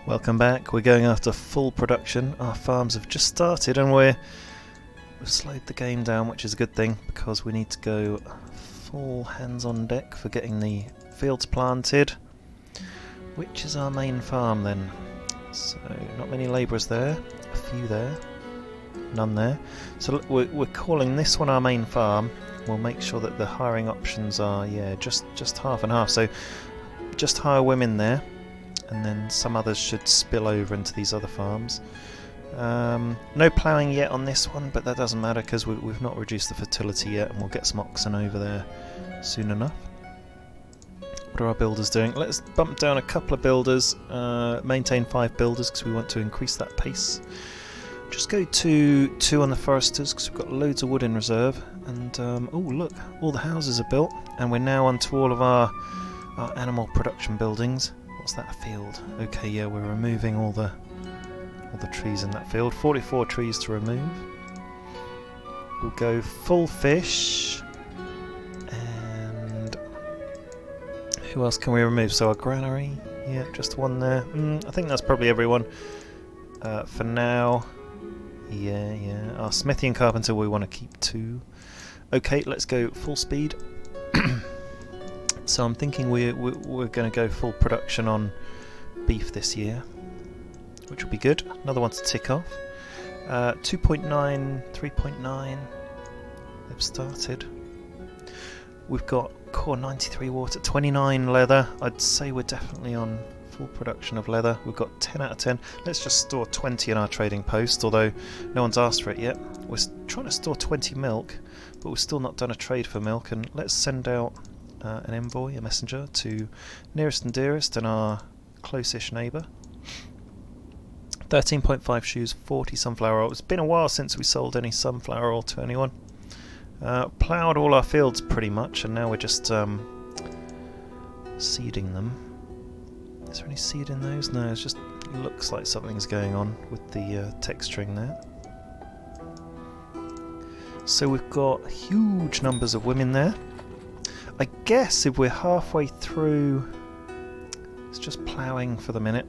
Welcome back. We're going after full production. Our farms have just started and we've slowed the game down, which is a good thing because we need to go full hands on deck for getting the fields planted. Which is our main farm then? So not many labourers there, a few there, none there. So we're calling this one our main farm. We'll make sure that the hiring options are just half and half. So just hire women there. And then some others should spill over into these other farms. No ploughing yet on this one, but that doesn't matter because we've not reduced the fertility yet, and we'll get some oxen over there soon enough. What are our builders doing? Let's bump down a couple of builders, maintain 5 builders because we want to increase that pace. Just go to 2 on the foresters because we've got loads of wood in reserve. And oh look, all the houses are built, and we're now onto all of our animal production buildings. What's that, a field? Okay, yeah, we're removing all the trees in that field. 44 trees to remove. We'll go full fish. And who else can we remove? So our granary, yeah, just one there. I think that's probably everyone for now. Yeah. Our smithy and carpenter we want to keep 2. Okay, let's go full speed. So I'm thinking we're going to go full production on beef this year, which will be good. Another one to tick off. 2.9, 3.9. They've started. We've got core 93 water, 29 leather. I'd say we're definitely on full production of leather. We've got 10 out of 10. Let's just store 20 in our trading post, although no one's asked for it yet. We're trying to store 20 milk, but we've still not done a trade for milk. And let's send out an envoy, a messenger, to nearest and dearest and our close-ish neighbour. 13.5 shoes, 40 sunflower oil. It's been a while since we sold any sunflower oil to anyone. Ploughed all our fields pretty much, and now we're just seeding them. Is there any seed in those? No, it just looks like something's going on with the texturing there. So we've got huge numbers of women there. I guess if we're halfway through, it's just ploughing for the minute.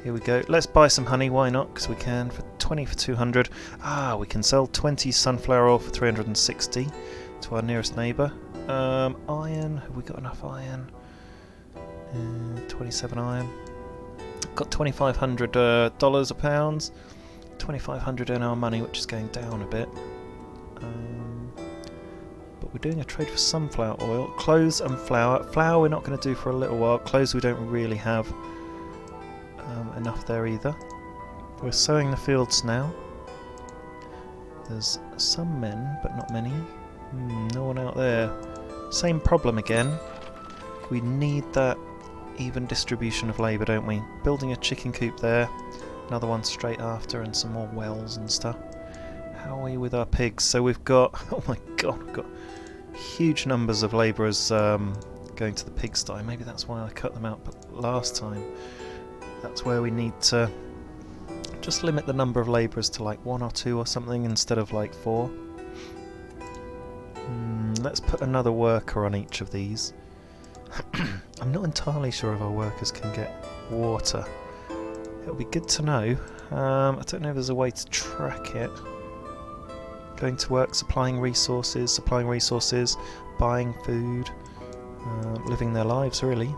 Here we go. Let's buy some honey, why not? Because we can, for 20 for 200. We can sell 20 sunflower oil for 360 to our nearest neighbour. Iron, have we got enough iron? 27 iron. Got $2,500 a pound. 2,500 in our money, which is going down a bit. But we're doing a trade for sunflower oil, clothes and flour. Flour we're not going to do for a little while. Clothes we don't really have enough there either. We're sowing the fields now. There's some men, but not many. No one out there. Same problem again. We need that even distribution of labour, don't we? Building a chicken coop there. Another one straight after, and some more wells and stuff. How are we with our pigs? So we've got, oh my god, we've got huge numbers of labourers going to the pigsty. Maybe that's why I cut them out last time. That's where we need to just limit the number of labourers to like 1 or 2 or something instead of like 4. Let's put another worker on each of these. I'm not entirely sure if our workers can get water. It'll be good to know. I don't know if there's a way to track it. Going to work, supplying resources, buying food, living their lives really.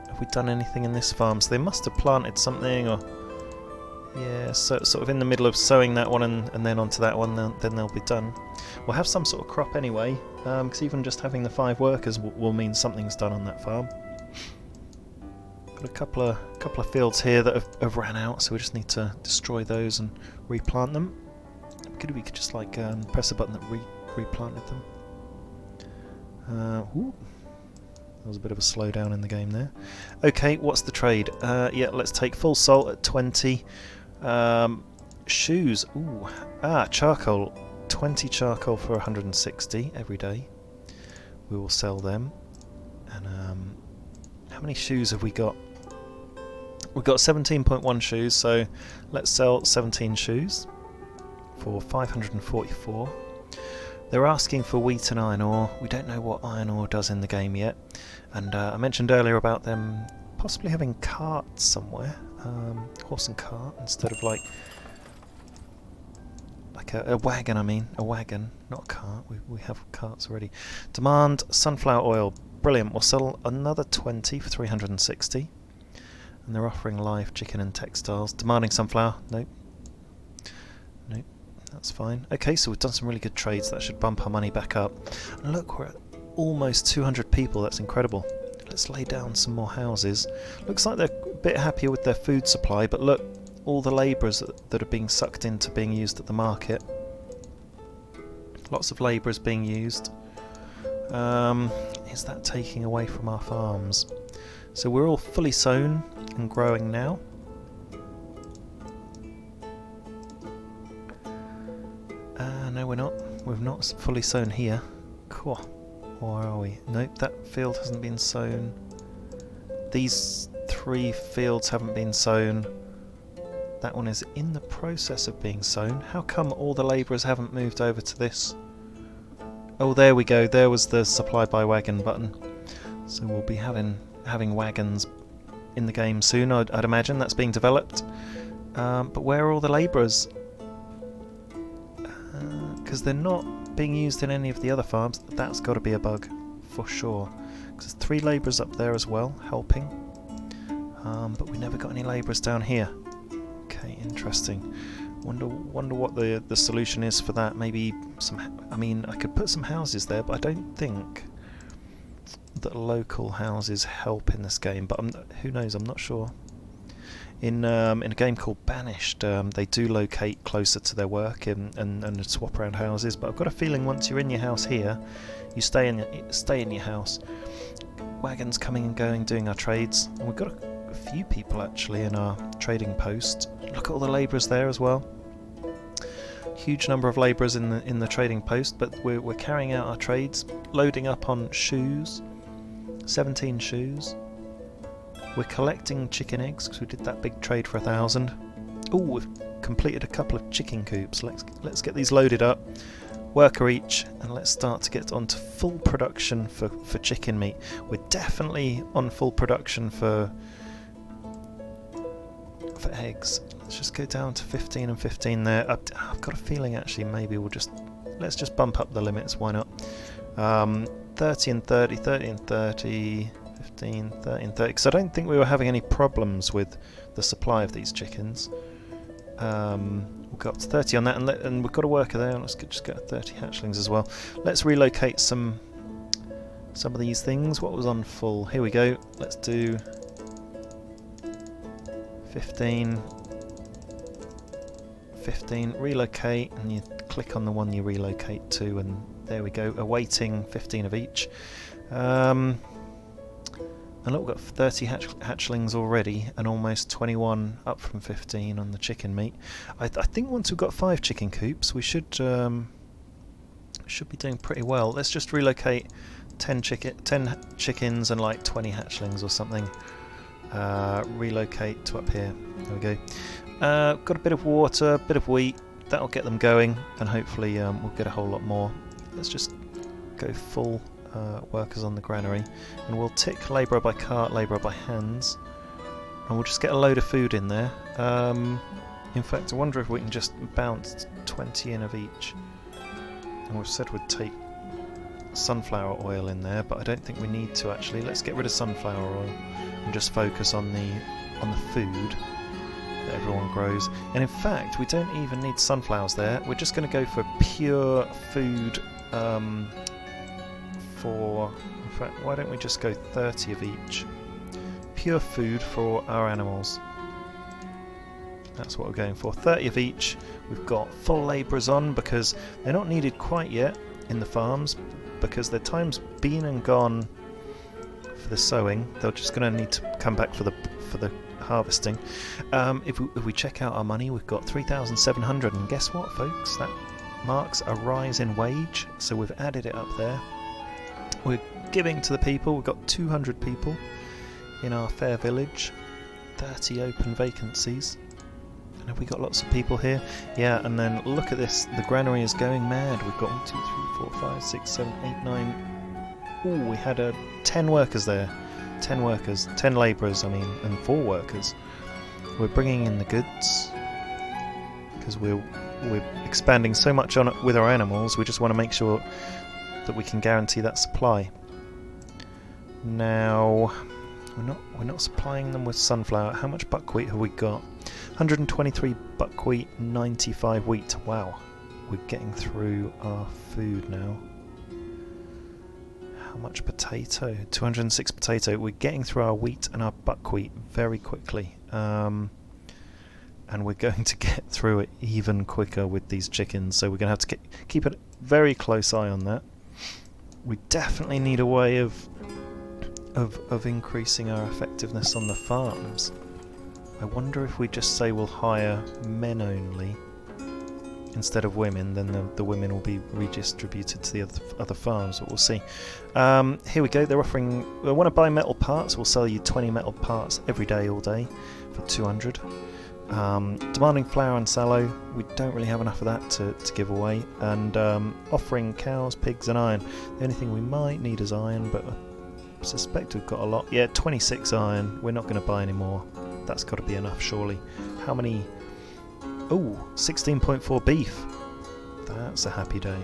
Have we done anything in this farm? So they must have planted something, or yeah, so sort of in the middle of sowing that one and then onto that one, then they'll be done. We'll have some sort of crop anyway, because even just having the 5 workers will mean something's done on that farm. Got a couple of fields here that have ran out, so we just need to destroy those and replant them. We could just like press a button that replanted them. There was a bit of a slowdown in the game there. Okay, what's the trade? Yeah, let's take full salt at 20. Shoes. Charcoal. 20 charcoal for 160 every day. We will sell them. And how many shoes have we got? We've got 17.1 shoes, so let's sell 17 shoes for 544. They're asking for wheat and iron ore. We don't know what iron ore does in the game yet. And I mentioned earlier about them possibly having carts somewhere. Horse and cart instead of like a wagon, I mean. A wagon, not a cart. We have carts already. Demand sunflower oil. Brilliant. We'll sell another 20 for 360. And they're offering live chicken and textiles. Demanding sunflower. Nope. Nope. That's fine. Okay, so we've done some really good trades. That should bump our money back up. And look, we're at almost 200 people. That's incredible. Let's lay down some more houses. Looks like they're a bit happier with their food supply, but look, all the labourers that are being sucked into being used at the market. Lots of labourers being used. Is that taking away from our farms? So we're all fully sown and growing now. No, we're not. We've not fully sown here. Cool. Or are we? Nope, that field hasn't been sown. These 3 fields haven't been sown. That one is in the process of being sown. How come all the labourers haven't moved over to this? Oh, there we go. There was the supply by wagon button. So we'll be having wagons in the game soon. I'd imagine that's being developed. But where are all the labourers? Because they're not being used in any of the other farms. That's got to be a bug for sure. Because there's 3 labourers up there as well helping. But we never got any labourers down here. Okay, interesting. Wonder what the solution is for that. Maybe some. I mean, I could put some houses there, but I don't think that local houses help in this game. But who knows? I'm not sure. In a game called Banished, they do locate closer to their work and swap around houses. But I've got a feeling once you're in your house here, you stay in your house. Wagons coming and going, doing our trades, and we've got a few people actually in our trading post. Look at all the labourers there as well. Huge number of labourers in the trading post, but we're carrying out our trades, loading up on shoes. 17 shoes. We're collecting chicken eggs because we did that big trade for 1,000. Oh, we've completed a couple of chicken coops. Let's get these loaded up. Worker each, and let's start to get onto full production for chicken meat. We're definitely on full production for eggs. Let's just go down to 15 and 15 there. I've got a feeling actually maybe let's just bump up the limits. Why not? 30 and 30, 30 and 30, 15, 30 and 30. Because I don't think we were having any problems with the supply of these chickens. We'll go up to 30 on that, and we've got a worker there. Let's just get 30 hatchlings as well. Let's relocate some of these things. What was on full? Here we go. Let's do 15, relocate, and you click on the one you relocate to, and there we go, awaiting 15 of each. And look, we've got 30 hatchlings already, and almost 21 up from 15 on the chicken meat. I think once we've got 5 chicken coops, we should be doing pretty well. Let's just relocate 10 chickens and like 20 hatchlings or something. Relocate to up here. There we go. Got a bit of water, a bit of wheat. That'll get them going, and hopefully we'll get a whole lot more. Let's just go full workers on the granary, and we'll tick labourer by cart, labourer by hands, and we'll just get a load of food in there. In fact, I wonder if we can just bounce 20 in of each. And we've said we'd take sunflower oil in there, but I don't think we need to actually. Let's get rid of sunflower oil and just focus on the food that everyone grows. And in fact, we don't even need sunflowers there. We're just going to go for pure food. In fact, why don't we just go 30 of each? Pure food for our animals. That's what we're going for. 30 of each. We've got full labourers on because they're not needed quite yet in the farms because their time's been and gone for the sowing. They're just going to need to come back for the harvesting. If we check out our money, we've got 3,700, and guess what, folks? That marks a rise in wage, so we've added it up there. We're giving to the people. We've got 200 people in our fair village, 30 open vacancies. And have we got lots of people here? Yeah, and then look at this. The granary is going mad. We've got 1, 2, 3, 4, 5, 6, 7, 8, 9. Ooh, we had 10 workers there. 10 workers. 10 labourers, I mean, and 4 workers. We're bringing in the goods. Because we're expanding so much on it with our animals, we just want to make sure that we can guarantee that supply. Now, we're not supplying them with sunflower. How much buckwheat have we got? 123 buckwheat, 95 wheat. Wow, we're getting through our food now. How much potato? 206 potato. We're getting through our wheat and our buckwheat very quickly. And we're going to get through it even quicker with these chickens, so we're going to have to keep a very close eye on that. We definitely need a way of increasing our effectiveness on the farms. I wonder if we just say we'll hire men only instead of women, then the women will be redistributed to the other farms, but we'll see. Here we go, they're offering, I want to buy metal parts, we'll sell you 20 metal parts every day, all day, for 200. Demanding flour and sallow, we don't really have enough of that to give away, and offering cows, pigs and iron. The only thing we might need is iron, but I suspect we've got a lot. Yeah, 26 iron, we're not going to buy any more. That's got to be enough, surely. How many? Oh, 16.4 beef. That's a happy day.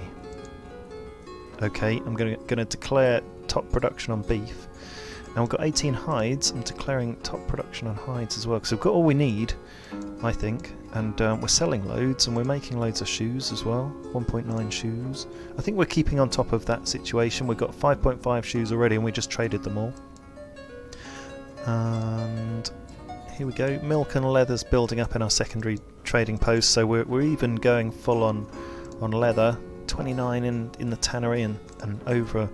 Okay, I'm going to declare top production on beef. And we've got 18 hides. I'm declaring top production on hides as well, because we've got all we need, I think. And we're selling loads, and we're making loads of shoes as well. 1.9 shoes. I think we're keeping on top of that situation. We've got 5.5 shoes already, and we just traded them all. And here we go. Milk and leather's building up in our secondary trading post, so we're even going full on leather. 29 in the tannery, and over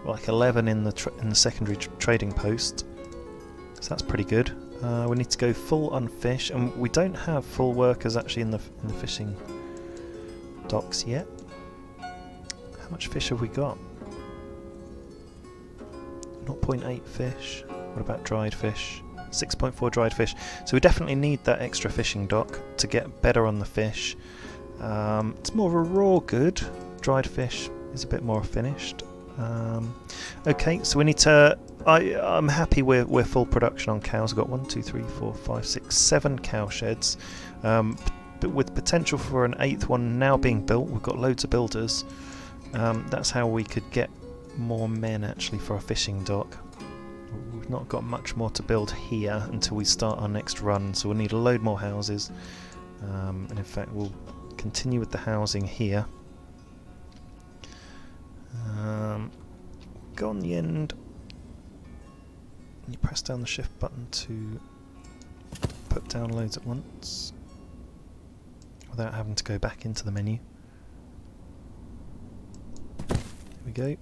like 11 in the secondary trading post. So that's pretty good. We need to go full on fish, and we don't have full workers actually in the fishing docks yet. How much fish have we got? 0.8 fish. What about dried fish? 6.4 dried fish. So we definitely need that extra fishing dock to get better on the fish. It's more of a raw good. Dried fish is a bit more finished. Okay, so we need to. I'm happy we're full production on cows. We've got 1, 2, 3, 4, 5, 6, 7 cow sheds, but with potential for an 8th one now being built. We've got loads of builders. That's how we could get more men actually for a fishing dock. We've not got much more to build here until we start our next run, so we'll need a load more houses. And in fact, we'll continue with the housing here. Go on the end. You press down the shift button to put down loads at once without having to go back into the menu. There we go.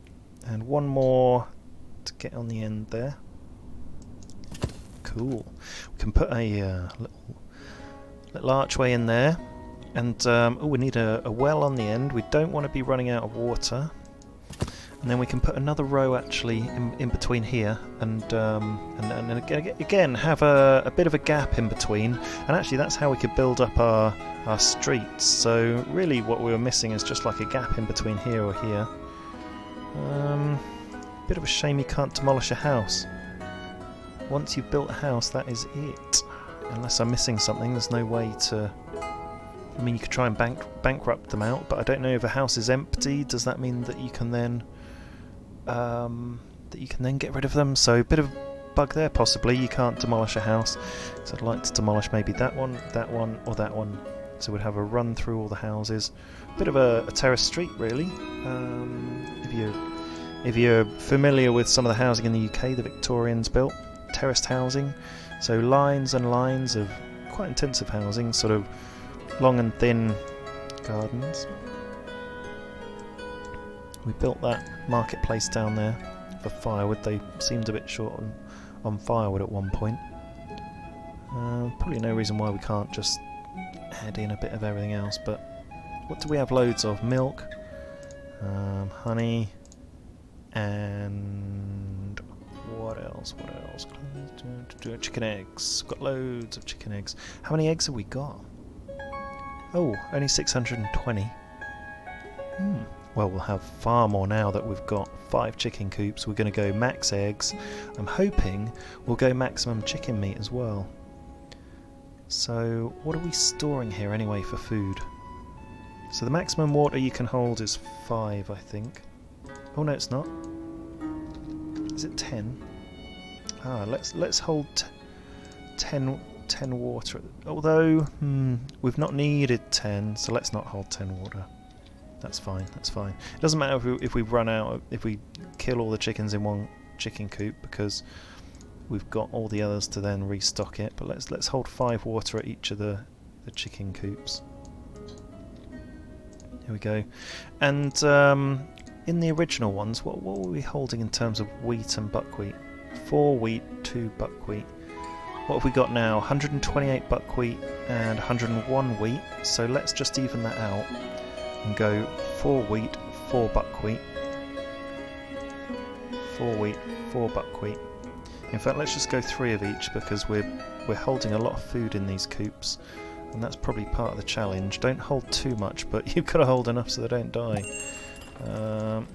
And one more to get on the end there. Cool. We can put a little archway in there. And oh, we need a well on the end. We don't want to be running out of water. And then we can put another row actually in between here, and again have a bit of a gap in between. And actually that's how we could build up our streets. So really what we were missing is just like a gap in between here or here. Bit of a shame you can't demolish a house. Once you've built a house, that is it. Unless I'm missing something, there's no way to... I mean, you could try and bankrupt them out, but I don't know if a house is empty, does that mean that you can then get rid of them? So a bit of a bug there, possibly. You can't demolish a house. So I'd like to demolish maybe that one, or that one. So we'd have a run through all the houses. Bit of a terrace street, really. If you're familiar with some of the housing in the UK, the Victorians built terraced housing. So lines and lines of quite intensive housing, sort of long and thin gardens. We built that marketplace down there for firewood. They seemed a bit short on firewood at one point. Probably no reason why we can't just add in a bit of everything else, but what do we have loads of? Milk, honey, and what else? Chicken eggs. Got loads of chicken eggs. How many eggs have we got? Oh, only 620. Well, we'll have far more now that we've got 5 chicken coops. We're going to go max eggs. I'm hoping we'll go maximum chicken meat as well. So what are we storing here anyway for food? So the maximum water you can hold is 5, I think. Oh no, it's not. Is it 10? Ah, let's hold 10 water. Although we've not needed 10, so let's not hold 10 water. That's fine. That's fine. It doesn't matter if we run out, if we kill all the chickens in one chicken coop, because we've got all the others to then restock it. But let's hold 5 water at each of the chicken coops. Here we go. And in the original ones, what were we holding in terms of wheat and buckwheat? 4 wheat, 2 buckwheat. What have we got now? 128 buckwheat and 101 wheat. So let's just even that out and go 4 wheat, 4 buckwheat. 4 wheat, 4 buckwheat. In fact, let's just go 3 of each, because we're holding a lot of food in these coops, and that's probably part of the challenge. Don't hold too much, but you've got to hold enough so they don't die.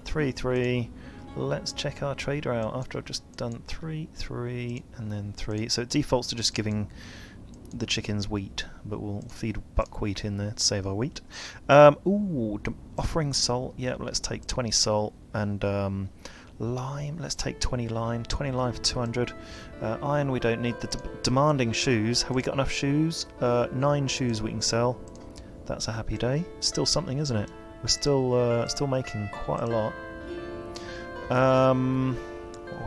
3. Let's check our trader out after I've just done 3, and then 3. So it defaults to just giving the chickens wheat, but we'll feed buckwheat in there to save our wheat. Offering salt. Yeah, let's take 20 salt, and lime. Let's take 20 lime. 20 lime for 200. Iron we don't need. The demanding shoes. Have we got enough shoes? 9 shoes we can sell. That's a happy day. Still something, isn't it? We're still making quite a lot. What are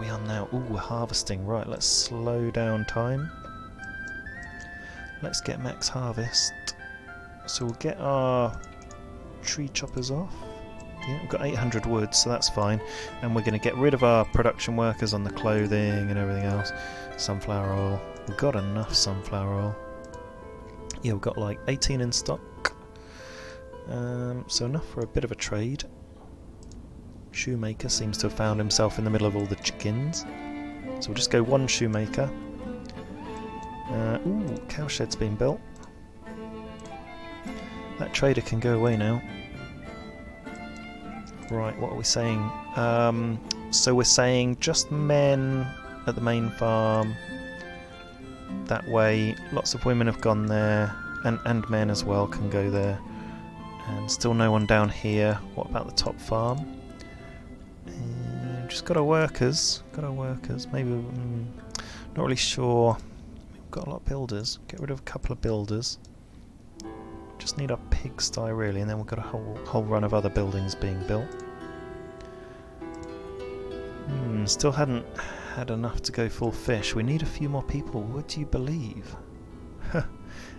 we on now? Ooh, we're harvesting. Right, let's slow down time. Let's get max harvest. So we'll get our tree choppers off. Yeah, we've got 800 wood, so that's fine. And we're going to get rid of our production workers on the clothing and everything else. Sunflower oil. We've got enough sunflower oil. Yeah, we've got like 18 in stock. So enough for a bit of a trade. Shoemaker seems to have found himself in the middle of all the chickens. So we'll just go 1 shoemaker. Cowshed's been built. That trader can go away now. Right, what are we saying? So we're saying just men at the main farm. That way, lots of women have gone there, and men as well can go there. And still no one down here. What about the top farm? Just got our workers. Maybe not really sure. We've got a lot of builders. Get rid of a couple of builders. Just need our pigsty really, and then we've got a whole run of other buildings being built. Still hadn't had enough to go full fish. We need a few more people. Would you believe?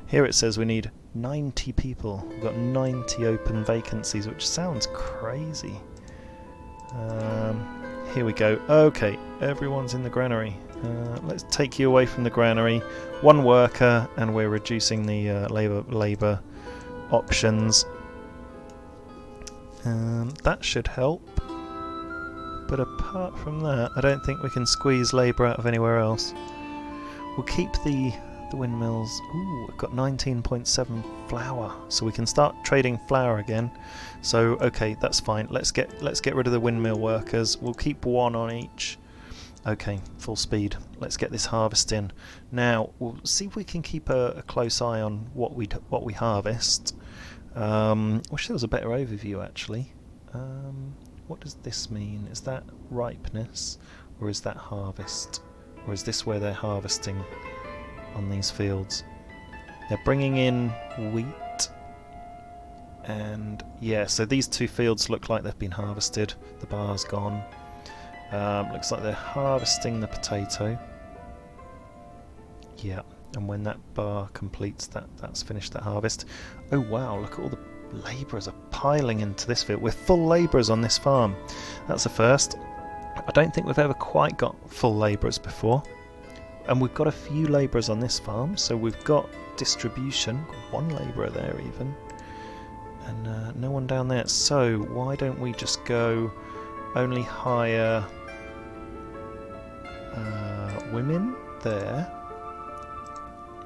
Here it says we need 90 people. We've got 90 open vacancies, which sounds crazy. Here we go. Okay, everyone's in the granary. Let's take you away from the granary. 1 worker, and we're reducing the labour options. That should help. But apart from that, I don't think we can squeeze labour out of anywhere else. We'll keep the windmills. Ooh, we've got 19.7 flour, so we can start trading flour again. So okay, that's fine. Let's get rid of the windmill workers. We'll keep 1 on each. Okay, full speed. Let's get this harvest in. Now we'll see if we can keep a close eye on what we harvest. Wish there was a better overview actually. What does this mean? Is that ripeness, or is that harvest, or is this where they're harvesting on these fields? They're bringing in wheat, and yeah, so these 2 fields look like they've been harvested. The bar's gone. Looks like they're harvesting the potato. Yeah, and when that bar completes, that's finished that harvest. Oh wow, look at all the labourers are piling into this field. We're full labourers on this farm. That's a first. I don't think we've ever quite got full labourers before. And we've got a few labourers on this farm, so we've got distribution. 1 labourer there even. And no one down there. So why don't we just go only hire women there,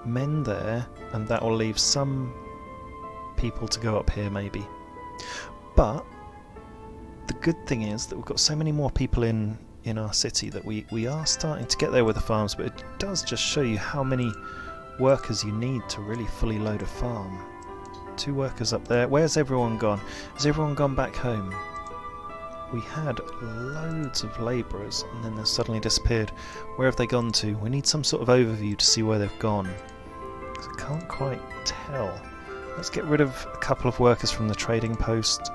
men there, and that will leave some people to go up here maybe. But the good thing is that we've got so many more people in our city that we are starting to get there with the farms, but it does just show you how many workers you need to really fully load a farm. 2 workers up there. Where's everyone gone? Has everyone gone back home? We had loads of labourers and then they've suddenly disappeared. Where have they gone to? We need some sort of overview to see where they've gone, because I can't quite tell. Let's get rid of a couple of workers from the trading post.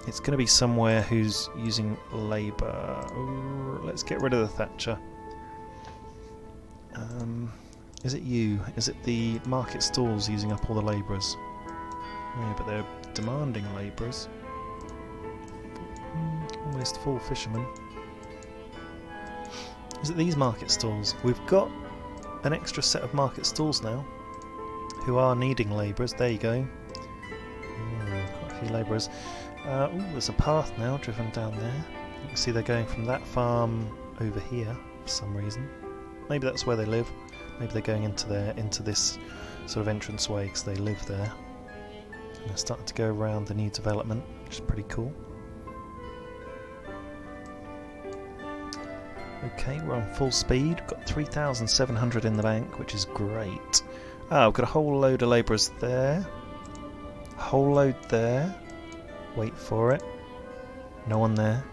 It's going to be somewhere who's using labour. Let's get rid of the Thatcher. Is it you? Is it the market stalls using up all the labourers? Yeah, but they're demanding labourers. Almost full fishermen. Is it these market stalls? We've got an extra set of market stalls now who are needing labourers. There you go. Quite a few labourers. There's a path now driven down there. You can see they're going from that farm over here for some reason. Maybe that's where they live. Maybe they're going into this sort of entranceway because they live there. And they're starting to go around the new development, which is pretty cool. Okay, we're on full speed. We've got 3,700 in the bank, which is great. We've got a whole load of labourers there. A whole load there. Wait for it. No one there.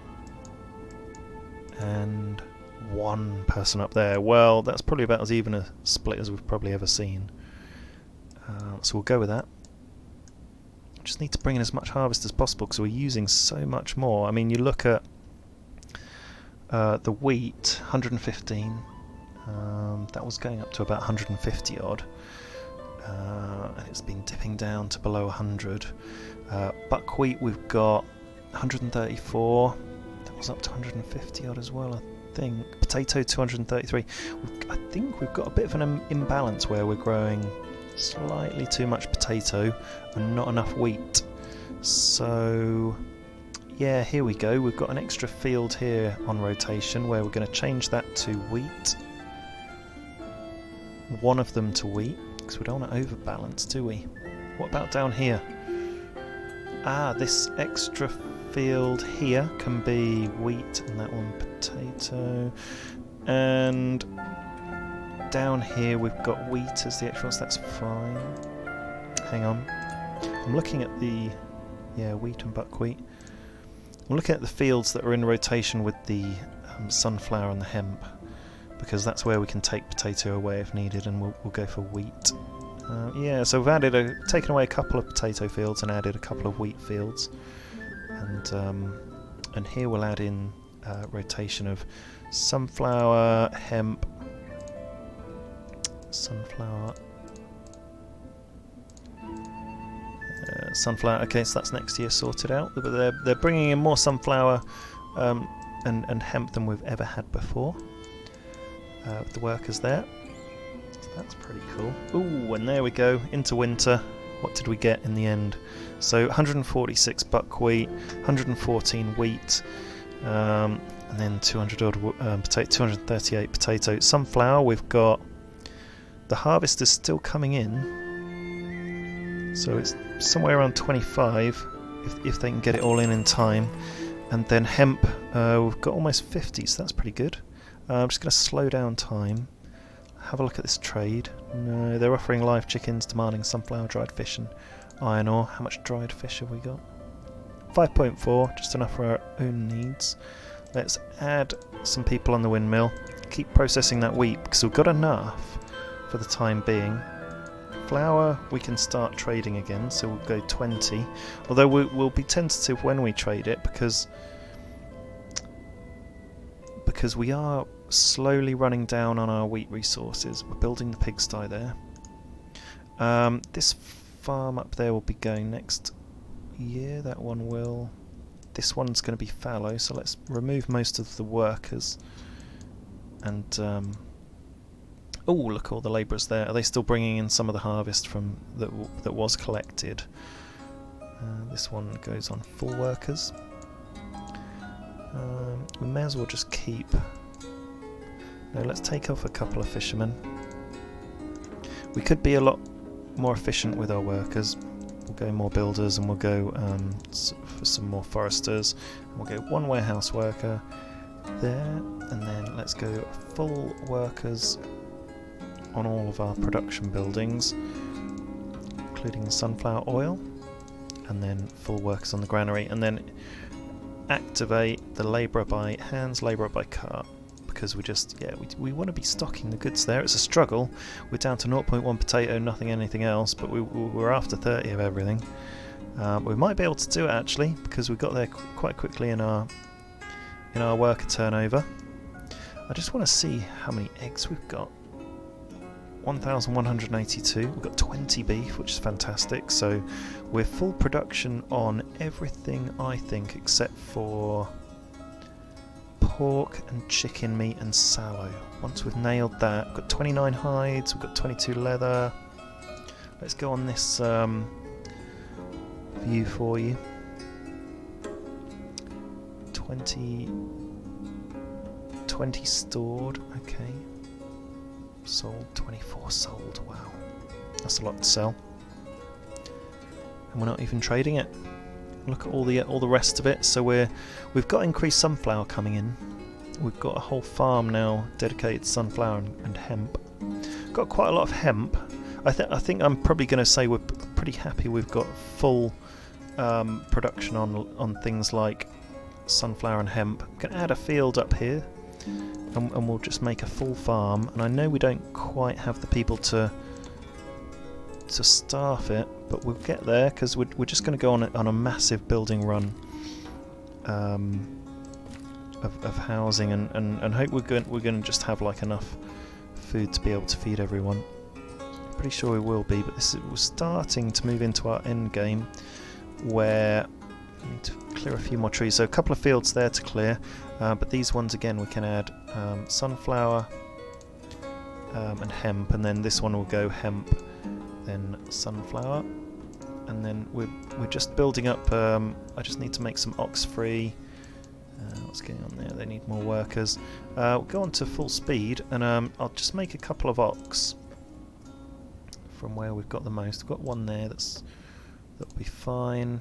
And 1 person up there. Well, that's probably about as even a split as we've probably ever seen. So we'll go with that. Just need to bring in as much harvest as possible because we're using so much more. I mean, you look at the wheat, 115. That was going up to about 150 odd. And it's been dipping down to below 100. Buckwheat we've got 134. That was up to 150 odd as well, I think. Potato 233. I think we've got a bit of an imbalance where we're growing slightly too much potato and not enough wheat. So yeah, here we go. We've got an extra field here on rotation where we're going to change that to wheat. 1 of them to wheat, because we don't want to overbalance, do we? What about down here? This extra field here can be wheat and that one potato. And down here we've got wheat as the extra one, so that's fine. Hang on. I'm looking at the... yeah, wheat and buckwheat. I'm looking at the fields that are in rotation with the sunflower and the hemp, because that's where we can take potato away if needed, and we'll go for wheat. Yeah, so we've taken away a couple of potato fields and added a couple of wheat fields, and here we'll add in rotation of sunflower, hemp, sunflower, sunflower. Okay, so that's next year sorted out. But they're bringing in more sunflower and hemp than we've ever had before. With the workers there. So that's pretty cool. Ooh, and there we go, into winter. What did we get in the end? So 146 buckwheat, 114 wheat, and then 200 odd potato, 238 potato. Sunflower, we've got... the harvest is still coming in, so it's somewhere around 25 if they can get it all in time. And then hemp, we've got almost 50, so that's pretty good. I'm just going to slow down time. Have a look at this trade. No, they're offering live chickens, demanding sunflower, dried fish and iron ore. How much dried fish have we got? 5.4, just enough for our own needs. Let's add some people on the windmill. Keep processing that wheat because we've got enough for the time being. Flour we can start trading again, so we'll go 20. Although we'll be tentative when we trade it because we are slowly running down on our wheat resources. We're building the pigsty there. This farm up there will be going next year. That one will. This one's going to be fallow, so let's remove most of the workers. And oh, look, all the labourers there. Are they still bringing in some of the harvest from that was collected? This one goes on full workers. We may as well just keep... no, let's take off a couple of fishermen. We could be a lot more efficient with our workers. We'll go more builders, and we'll go for some more foresters. And we'll go one warehouse worker there, and then let's go full workers on all of our production buildings, including the sunflower oil, and then full workers on the granary, and then activate the labourer by hands, labourer by cart, because we want to be stocking the goods there. It's a struggle. We're down to 0.1 potato, nothing anything else, but we're after 30 of everything. We might be able to do it actually, because we got there quite quickly in our worker turnover. I just want to see how many eggs we've got. 1,182. We've got 20 beef, which is fantastic. So we're full production on everything, I think, except for pork and chicken meat and sallow. Once we've nailed that, we've got 29 hides, we've got 22 leather. Let's go on this view for you. 20 stored, okay. Sold, 24 sold, wow. That's a lot to sell. And we're not even trading it. Look at all the rest of it. So we've got increased sunflower coming in. We've got a whole farm now dedicated to sunflower and hemp. Got quite a lot of hemp. I think I'm probably going to say we're pretty happy we've got full production on things like sunflower and hemp. We can add a field up here, and we'll just make a full farm. And I know we don't quite have the people to staff it, but we'll get there, because we're just going to go on a massive building run of housing, and hope we're going to just have like enough food to be able to feed everyone. Pretty sure we will be, but we're starting to move into our end game, where we need to clear a few more trees. So a couple of fields there to clear, but these ones again we can add sunflower and hemp, and then this one will go hemp, then sunflower, and then we're just building up. I just need to make some ox free. What's going on there? They need more workers. We'll go on to full speed, and I'll just make a couple of ox from where we've got the most. We've got one there that'll be fine,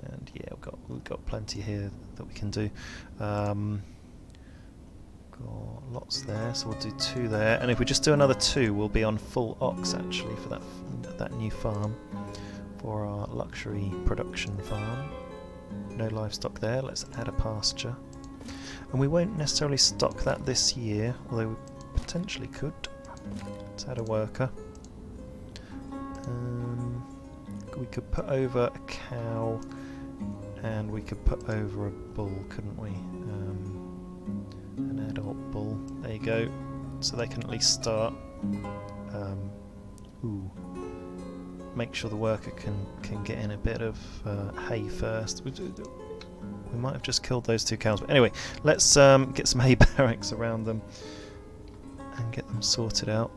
and yeah, we've got plenty here that we can do. Got lots there, so we'll do 2 there, and if we just do another 2, we'll be on full ox actually for that new farm, for our luxury production farm. No livestock there. Let's add a pasture, and we won't necessarily stock that this year, although we potentially could. Let's add a worker. We could put over a cow, and we could put over a bull, couldn't we? An adult bull. There you go. So they can at least start. Make sure the worker can get in a bit of hay first. We might have just killed those 2 cows, but anyway, let's get some hay barracks around them and get them sorted out.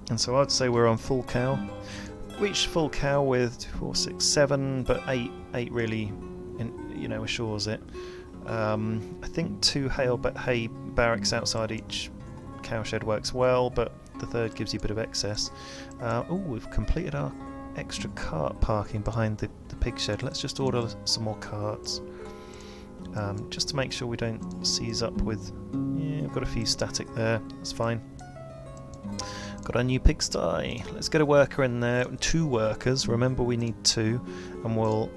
And so I'd say we're on full cow. Reached full cow with 2, 4, 6, 7, but 8 really, assures it. I think 2 hay barracks outside each cowshed works well, but the 3rd gives you a bit of excess. We've completed our extra cart parking behind the pig shed. Let's just order some more carts, just to make sure we don't seize up with. Yeah, I've got a few static there. That's fine. Got a new pigsty. Let's get a worker in there. 2 workers. Remember, we need 2, and we'll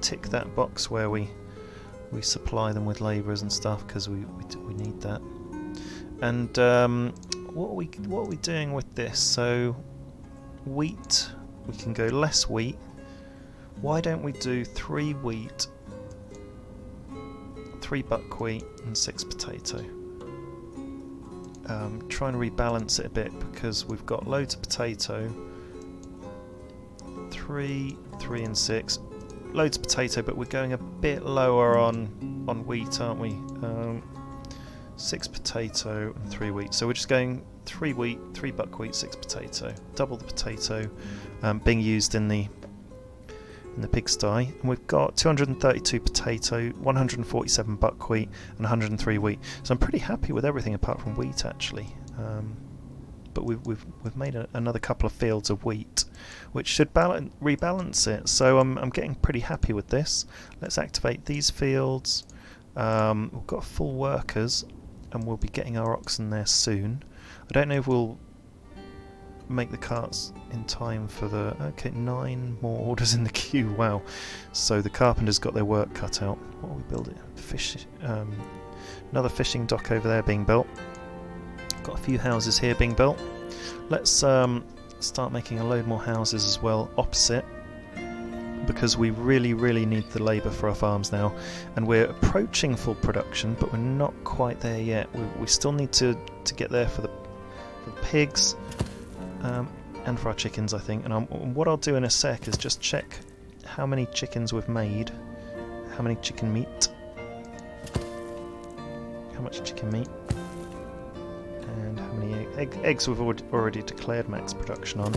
tick that box where we supply them with labourers and stuff, because we need that. And what are we doing with this? So wheat, we can go less wheat. Why don't we do 3 wheat, 3 buckwheat, and 6 potato? Try and rebalance it a bit, because we've got loads of potato. 3, and 6. Loads of potato, but we're going a bit lower on wheat, aren't we? 6 potato and 3 wheat. So we're just going 3 wheat, 3 buckwheat, 6 potato. Double the potato being used in the pigsty. And we've got 232 potato, 147 buckwheat, and 103 wheat. So I'm pretty happy with everything apart from wheat actually. but we've made another couple of fields of wheat, which should rebalance it. So I'm getting pretty happy with this. Let's activate these fields. We've got full workers, and we'll be getting our oxen there soon. I don't know if we'll make the carts in time for the... Okay, 9 more orders in the queue, wow. So the carpenters got their work cut out. What are we building? Another fishing dock over there being built. Got a few houses here being built. Let's start making a load more houses as well opposite, because we really need the labour for our farms now, and we're approaching full production, but we're not quite there yet. We still need to get there for the pigs and for our chickens, I think. And what I'll do in a sec is just check how many chickens we've made, how many chicken meat, how much chicken meat, and how many eggs we've already declared max production on.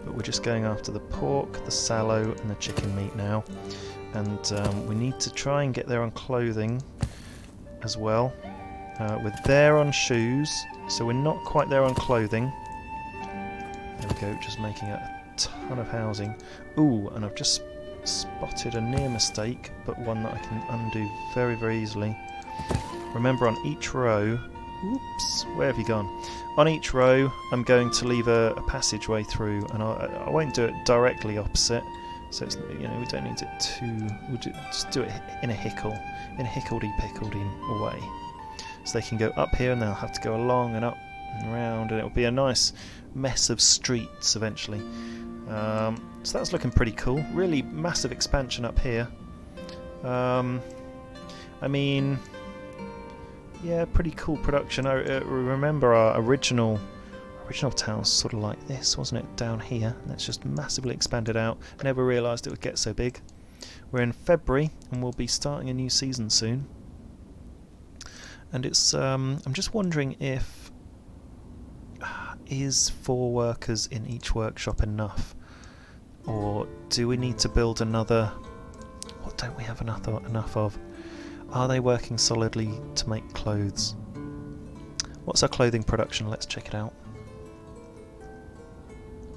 But we're just going after the pork, the sallow, and the chicken meat now. And we need to try and get there on clothing as well. We're there on shoes, so we're not quite there on clothing. There we go, just making a ton of housing. Ooh, and I've just spotted a near mistake, but one that I can undo very easily. Remember, on each row... Oops, where have you gone? On each row, I'm going to leave a passageway through, and I won't do it directly opposite. So it's, we don't need it too. Just do it in a hickledy-pickledy way. So they can go up here, and they'll have to go along and up and around, and it'll be a nice mess of streets eventually. So that's looking pretty cool. Really massive expansion up here. I mean. Yeah, pretty cool production. I remember our original town's sort of like this, wasn't it? Down here. And it's just massively expanded out. Never realised it would get so big. We're in February, and we'll be starting a new season soon. And it's I'm just wondering if is 4 workers in each workshop enough, or do we need to build another? What don't we have enough of? Are they working solidly to make clothes? What's our clothing production? Let's check it out.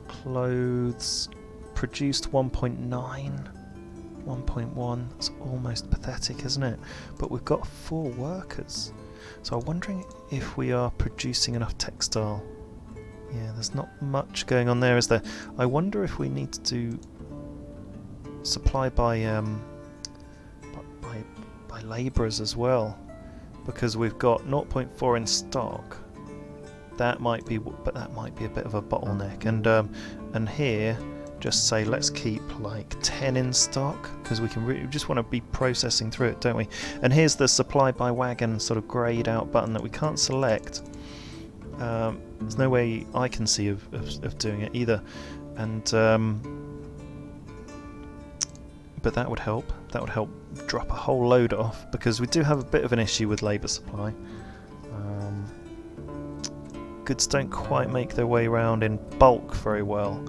Clothes produced 1.9, 1.1. That's almost pathetic, isn't it? But we've got 4 workers. So I'm wondering if we are producing enough textile. Yeah, there's not much going on there, is there? I wonder if we need to do supply by labourers as well, because we've got 0.4 in stock. That might be, but that might be a bit of a bottleneck. And here, just say let's keep like 10 in stock, because we just want to be processing through it, don't we? And here's the supply by wagon sort of greyed out button that we can't select. There's no way I can see of doing it either, and but that would help. That would help drop a whole load off, because we do have a bit of an issue with labour supply. Goods don't quite make their way around in bulk very well,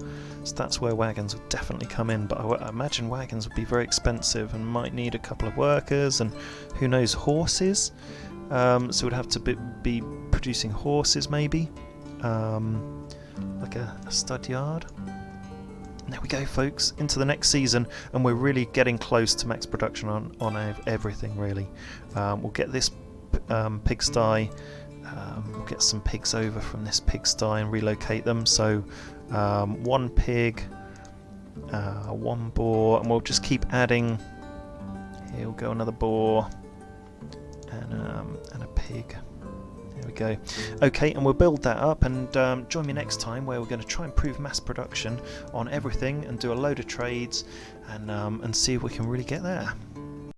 so that's where wagons would definitely come in. But I imagine wagons would be very expensive and might need a couple of workers, and who knows, horses. So we'd have to be producing horses maybe, like a stud yard. There we go, folks, into the next season, and we're really getting close to max production on everything, really. We'll get this pigsty, we'll get some pigs over from this pigsty and relocate them. So 1 pig, 1 boar, and we'll just keep adding. Here we'll go another boar, and a pig. There we go. Okay, and we'll build that up, and join me next time where we're going to try and improve mass production on everything and do a load of trades and see if we can really get there.